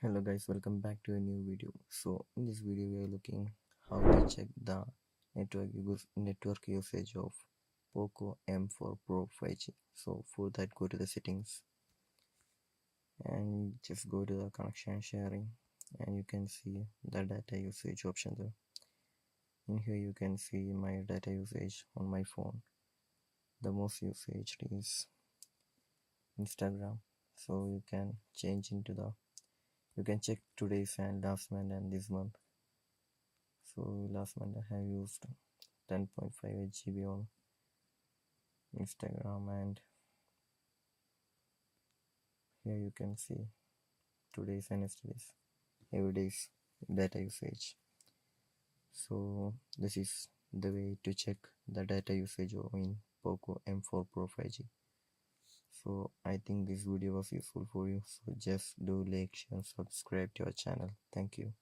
Hello guys, welcome back to a new video. So in this video we are looking how to check the network usage of Poco M4 Pro 5G. So for that, go to the settings and just go to the connection sharing, and you can see the data usage option there. In here you can see my data usage on my phone. The most usage is Instagram, so you can you can check today's and last month and this month. So last month I have used 10.58 GB on Instagram, and here you can see today's and yesterday's every day's data usage. So this is the way to check the data usage in Poco M4 Pro 5G. So I think this video was useful for you. So just do like, share, subscribe to our channel. Thank you.